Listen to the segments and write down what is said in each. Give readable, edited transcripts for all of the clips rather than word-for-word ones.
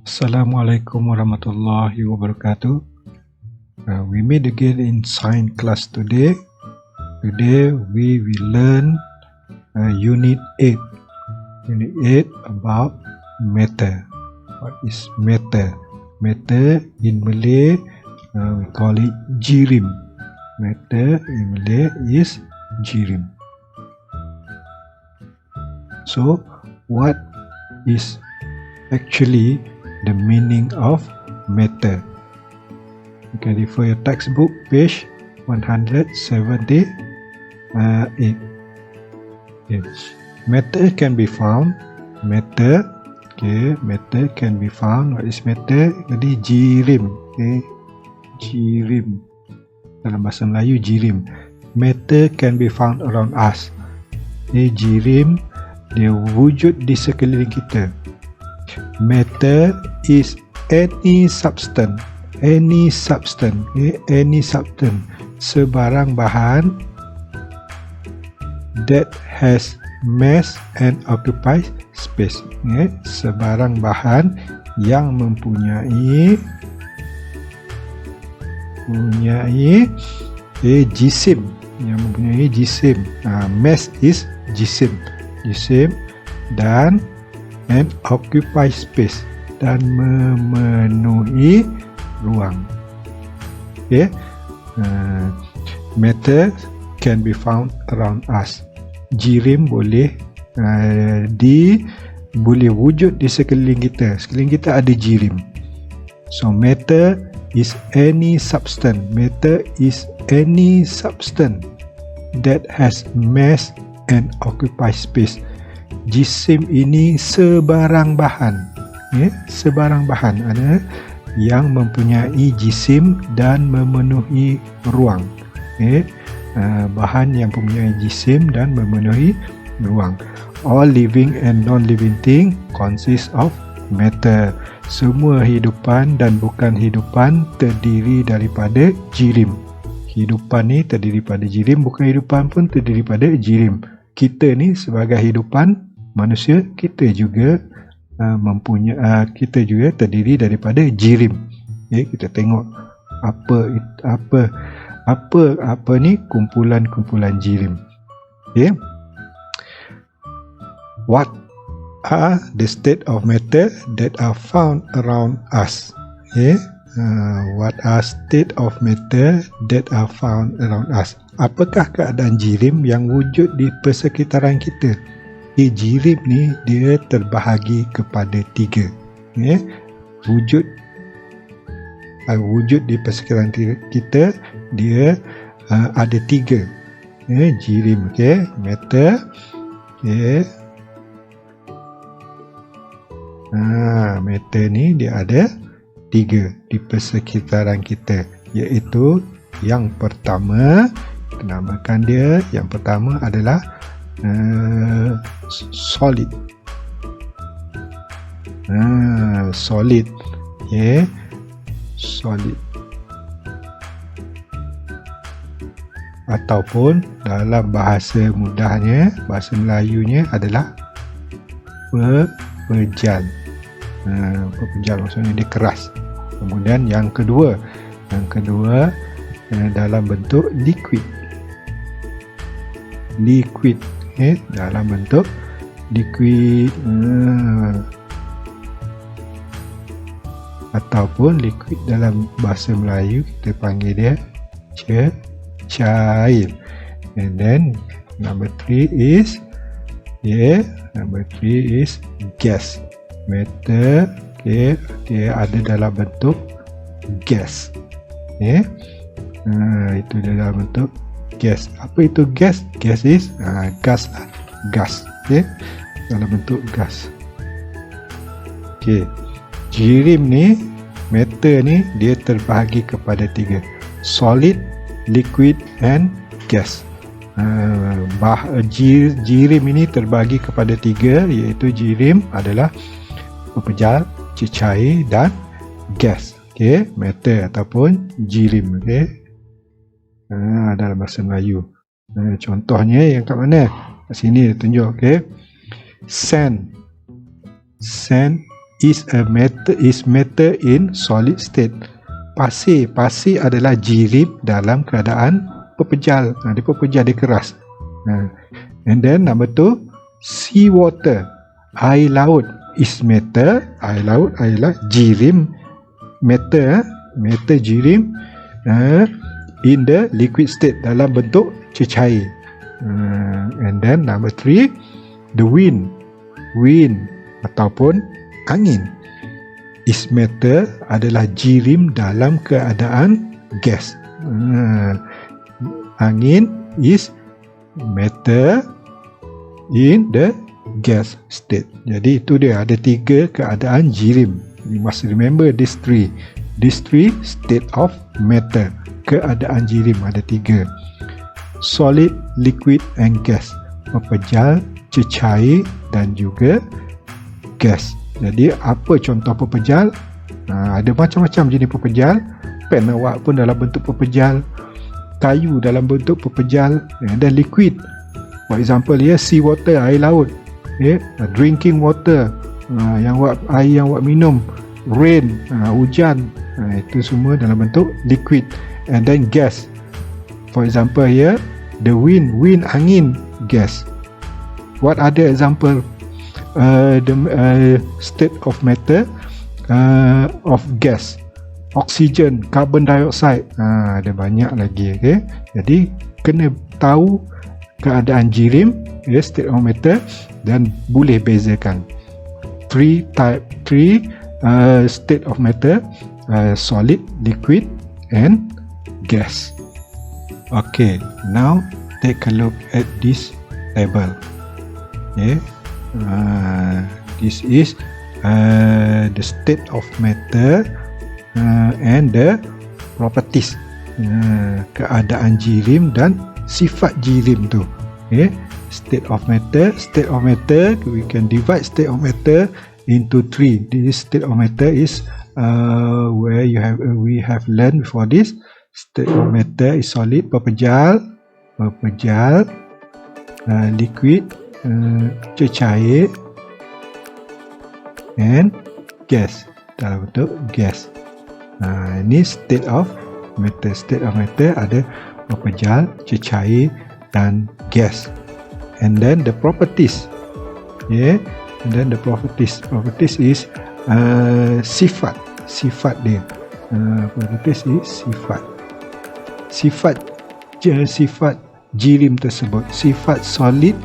Assalamualaikum warahmatullahi wabarakatuh. We meet again in science class today. Today we will learn Unit 8. Unit 8 about matter. What is matter? Matter in Malay we call it jirim. Matter in Malay is jirim. So what is actually the meaning of matter? You can refer your textbook page 178. Matter can be found. Matter can be found. What is matter? Jadi jirim. Jirim. Dalam bahasa Melayu jirim. Matter can be found around us. Jirim dia wujud di sekeliling kita. Matter is any substance, sebarang bahan that has mass and occupies space. Sebarang bahan yang mempunyai jisim, mass is jisim, dan and occupy space, dan memenuhi ruang. Matter can be found around us. Jirim boleh wujud di sekeliling kita. Sekeliling kita ada jirim. So matter is any substance. Matter is any substance that has mass and occupy space. Jisim ini sebarang bahan, sebarang bahan ada yang mempunyai jisim dan memenuhi ruang. Bahan yang mempunyai jisim dan memenuhi ruang. All living and non-living thing consist of matter. Semua hidupan dan bukan hidupan terdiri daripada jirim. Hidupan ni terdiri pada jirim, bukan hidupan pun terdiri pada jirim. Kita ni sebagai hidupan manusia, kita juga kita juga terdiri daripada jirim. Kita tengok apa ni kumpulan-kumpulan jirim. What are the state of matter that are found around us? What are state of matter that are found around us? Apakah keadaan jirim yang wujud di persekitaran kita? Jirim ni dia terbahagi kepada 3. Wujud di persekitaran kita dia ada 3. Jirim, matter, matter ni dia ada 3 di persekitaran kita, iaitu yang pertama, namakan dia, yang pertama adalah solid. Solid. Solid. Ataupun dalam bahasa mudahnya, bahasa Melayunya adalah pepejal. Pepejal maksudnya dia keras. Kemudian yang kedua dalam bentuk liquid. Dalam bentuk liquid, ataupun liquid dalam bahasa Melayu kita panggil dia cair. And then number 3 is gas. Matter dia ada dalam bentuk gas. Itu dalam bentuk gas. Apa itu gas? Gas is gas. Dalam bentuk gas. Jirim ni, matter ni dia terbahagi kepada 3. Solid, liquid and gas. Jirim ini terbahagi kepada 3, iaitu jirim adalah pepejal, cecair dan gas. Matter ataupun jirim. Dalam bahasa Melayu. Contohnya yang kat mana? Kat sini dia tunjuk. Sand. is matter in solid state. Pasir adalah jirim dalam keadaan pepejal. Dia pepejal, dia keras. And then number 2, sea water, air laut, is matter. Air laut adalah jirim, matter jirim in the liquid state, dalam bentuk cecair. And then number 3, the wind ataupun angin, is matter, adalah jirim dalam keadaan gas. Angin is matter in the gas state. Jadi itu dia, ada 3 keadaan jirim. You must remember these three state of matter. Keadaan jirim ada 3. Solid, liquid and gas. Pepejal, cecair dan juga gas. Jadi apa contoh pepejal? Ada macam-macam jenis pepejal. Pen awak pun dalam bentuk pepejal, kayu dalam bentuk pepejal, dan liquid. For example, sea water, air laut, drinking water, air yang awak minum, rain, hujan, itu semua dalam bentuk liquid. And then gas, for example here, the wind, angin, gas. What other example the state of matter of gas? Oxygen, carbon dioxide, ada banyak lagi. Okay? Jadi kena tahu keadaan jirim, state of matter, dan boleh bezakan 3 state of matter, solid, liquid and gas. Okay, now take a look at this table. Okay, this is the state of matter and the properties, keadaan jirim dan sifat jirim tu. Okay, state of matter, we can divide state of matter into 3. This state of matter is where we have learned before this. State of matter is solid, pepejal, liquid, cecair, and gas, dalam bentuk gas. Ini state of matter. State of matter ada pepejal, cecair dan gas. And then the properties, and then the properties is sifat dia. Properties is sifat jirim tersebut, sifat solid,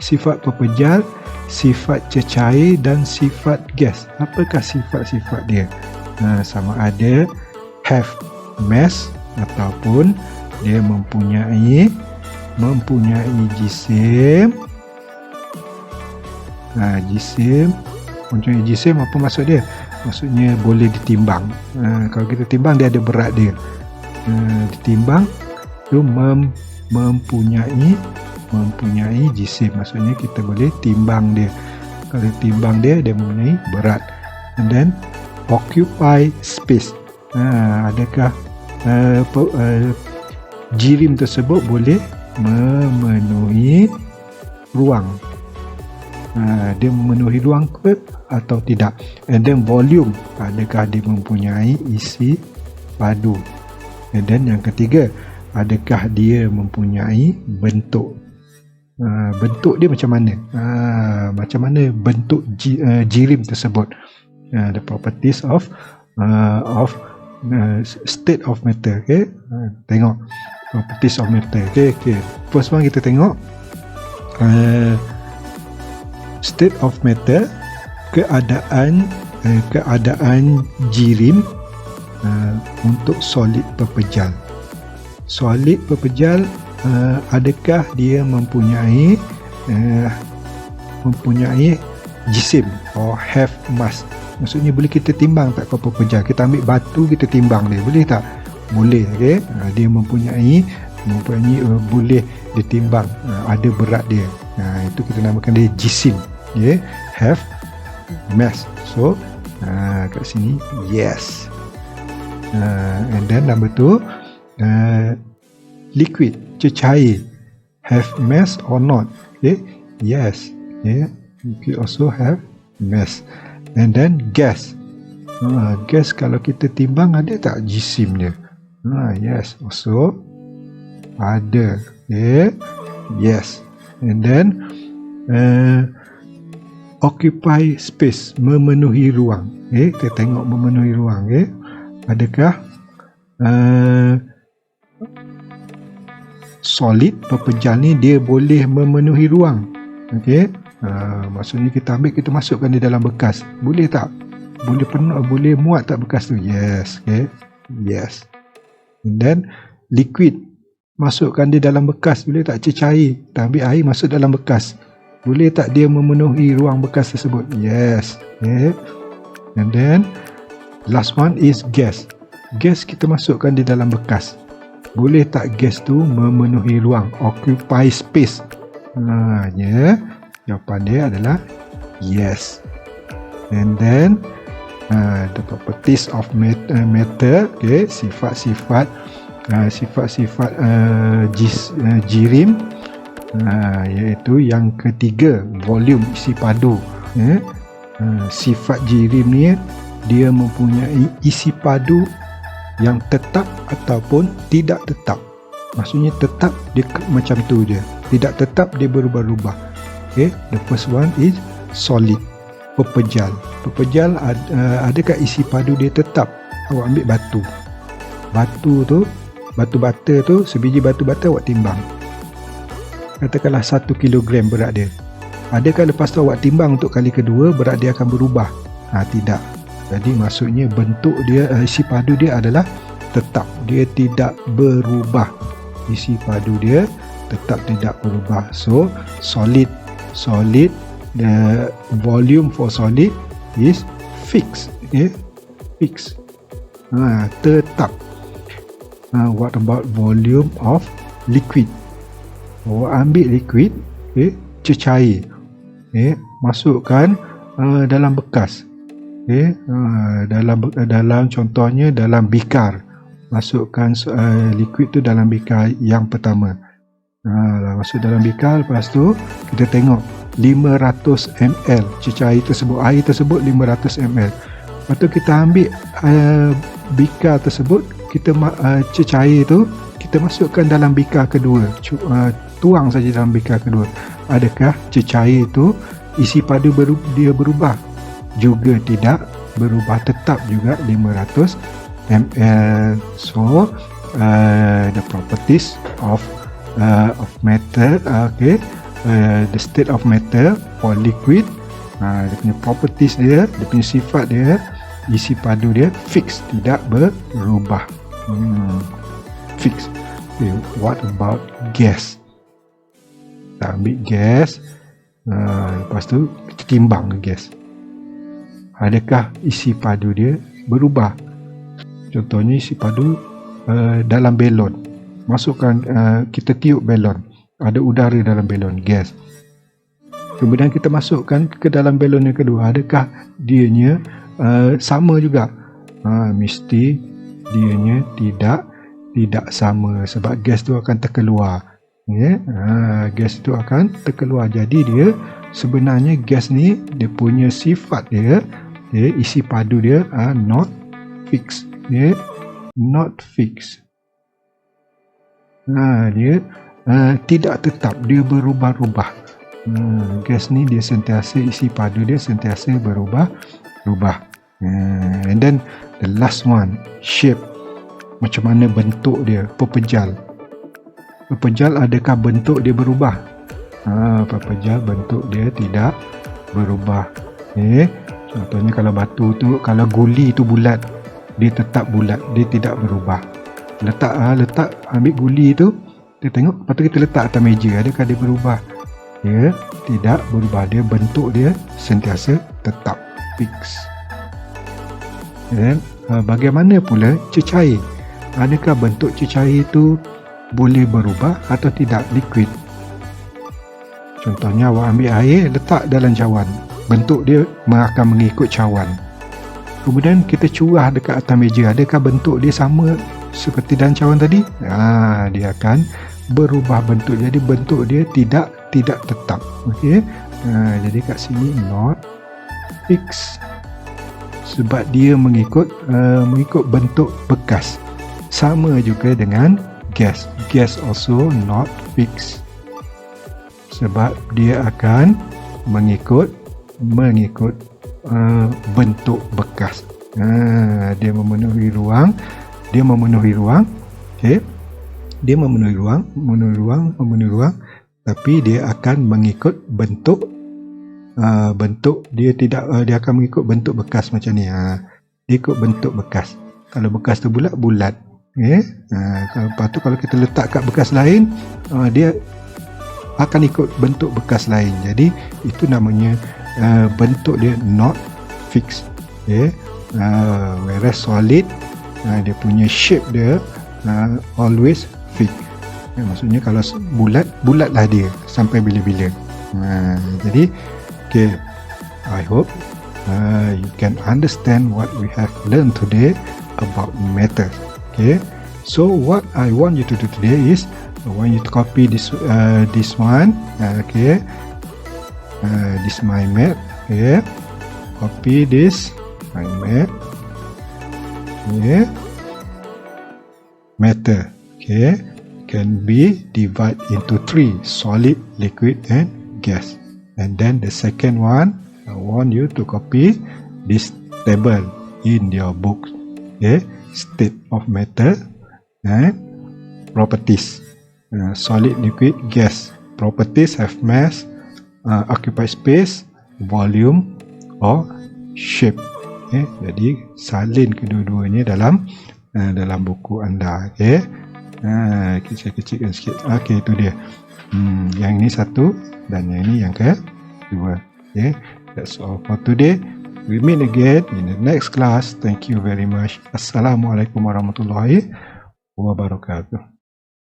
sifat pepejal, sifat cecair dan sifat gas. Apakah sifat-sifat dia? Sama ada have mass ataupun dia mempunyai jisim. Mempunyai jisim, apa maksud dia? Maksudnya boleh ditimbang. Kalau kita timbang, dia ada berat dia. Ditimbang tu mempunyai jisim, maksudnya kita boleh timbang dia. Kalau timbang dia mempunyai berat. And then occupy space, adakah jirim tersebut boleh memenuhi ruang, dia memenuhi ruang ke atau tidak. And then volume, adakah dia mempunyai isi padu. And then yang ketiga, adakah dia mempunyai bentuk. Bentuk dia macam mana? Macam mana bentuk jirim tersebut? The properties of state of matter. Okay? Tengok properties of matter. Okay. First one kita tengok state of matter, keadaan jirim untuk solid pepejal. Solid pepejal, adakah dia mempunyai jisim or have mass? Maksudnya boleh kita timbang tak kalau pepejal? Kita ambil batu, kita timbang dia, boleh tak? Boleh. Okay? Dia mempunyai boleh ditimbang, ada berat dia. Itu kita namakan dia jisim. Okay? Have mass. So kat sini yes. And then number 2, liquid, cecair, have mass or not? Okay? Yes. Yeah. Liquid also have mass. And then gas. Gas kalau kita timbang ada tak jisim dia? Yes, also ada. Okay. Yes. And then occupy space, memenuhi ruang. Okay. Kita tengok memenuhi ruang. Okay. Adakah solid pepejal ni dia boleh memenuhi ruang? Okay. Maksudnya kita ambil, kita masukkan di dalam bekas. Boleh tak? Boleh penuh, boleh muat tak bekas tu? Yes. Okay. Yes. And then liquid, masukkan di dalam bekas. Boleh tak? Cecair, kita ambil air masuk dalam bekas. Boleh tak dia memenuhi ruang bekas tersebut? Yes. Okay. And then last one is gas. Gas kita masukkan di dalam bekas. Boleh tak gas tu memenuhi ruang? Occupy space. Jawapan dia adalah yes. And then the properties of matter, okay, sifat-sifat jirim, iaitu yang ketiga, volume, isi padu. Sifat jirim ni dia mempunyai isi padu yang tetap ataupun tidak tetap. Maksudnya tetap dia macam tu je, tidak tetap dia berubah-ubah. Okay, the first one is solid, pepejal. Pepejal adakah isi padu dia tetap? Awak ambil batu. Batu tu, batu bata tu, sebiji batu bata awak timbang. Katakanlah 1 kilogram berat dia. Adakah lepas tu awak timbang untuk kali kedua berat dia akan berubah? Tidak. Jadi maksudnya bentuk dia, isi padu dia adalah tetap. Dia tidak berubah. Isi padu dia tetap tidak berubah. So solid, the volume for solid is fixed. Okay? Fixed. Tetap. What about volume of liquid? Ambil liquid, okay, cecair, okay, masukkan dalam bekas, okay, dalam contohnya dalam bikar, masukkan liquid tu dalam bikar yang pertama. Masuk dalam bikar, lepas tu kita tengok 500 ml cecair tersebut, air tersebut 500 ml. Lepas tu kita ambil bikar tersebut, kita cecair tu kita masukkan dalam bikar kedua, tuang saja dalam bikar kedua. Adakah cecair itu isi padu dia berubah? Juga tidak berubah, tetap juga 500 ml. So the properties of matter, okay, the state of matter for liquid, dia punya properties dia punya sifat dia, isi padu dia fix, tidak berubah. Fix. Okay, what about gas? Kita ambil gas, lepas tu kita timbang gas. Adakah isi padu dia berubah? Contohnya isi padu dalam belon. Masukkan, kita tiup belon, ada udara dalam belon, gas. Kemudian kita masukkan ke dalam belon yang kedua, adakah dianya sama juga? Mesti dianya tidak sama, sebab gas tu akan terkeluar. Gas tu akan terkeluar. Jadi dia sebenarnya gas ni dia punya sifat dia, isi padu dia not fixed. Not fixed. Dia tidak tetap, dia berubah-ubah. Gas ni dia sentiasa, isi padu dia sentiasa berubah-ubah. And then the last one, shape. Macam mana bentuk dia, pepejal. Pepejal adakah bentuk dia berubah? Pepejal bentuk dia tidak berubah. Contohnya kalau batu tu, kalau guli tu bulat, dia tetap bulat, dia tidak berubah. Letak ambil guli tu, kita tengok, lepas tu kita letak atas meja, adakah dia berubah? Dia tidak berubah, dia bentuk dia sentiasa tetap, fix. Dan bagaimana pula cecair? Adakah bentuk cecair itu boleh berubah atau tidak, liquid? Contohnya awak ambil air, letak dalam cawan, bentuk dia akan mengikut cawan. Kemudian kita curah dekat atas meja, adakah bentuk dia sama seperti dalam cawan tadi? Dia akan berubah bentuk, jadi bentuk dia tidak tetap. Okey. Jadi kat sini not fixed. sebab dia mengikut bentuk bekas. Sama juga dengan gas. Gas also not fixed, sebab dia akan mengikut bentuk bekas. Dia memenuhi ruang, okey. Dia memenuhi ruang, tapi dia akan mengikut bentuk dia akan mengikut bentuk bekas macam ni. Dia ikut bentuk bekas. Kalau bekas tu bulat, okey. Lepas tu kalau kita letak kat bekas lain, dia akan ikut bentuk bekas lain. Jadi itu namanya bentuk dia not fixed. Okay. Whereas solid, dia punya shape dia always fixed. Maksudnya kalau bulatlah dia sampai bila-bila. Jadi okay, I hope you can understand what we have learned today about matter. Okay, so what I want you to do today is I want you to copy this one. Okay, this mind map. Okay, copy this mind map. Okay, matter. Okay, can be divided into 3: solid, liquid, and gas. And then the second one, I want you to copy this table in your book. Okay, state of matter and properties. Solid, liquid, gas. Properties have mass, occupy space, volume or shape. Okay, jadi salin kedua-duanya dalam buku anda. Okay, saya kecilkan sikit. Okay, itu dia. Yang ini satu dan yang ini yang kedua. Okay, that's all for today. We meet again in the next class. Thank you very much. Assalamualaikum warahmatullahi wabarakatuh.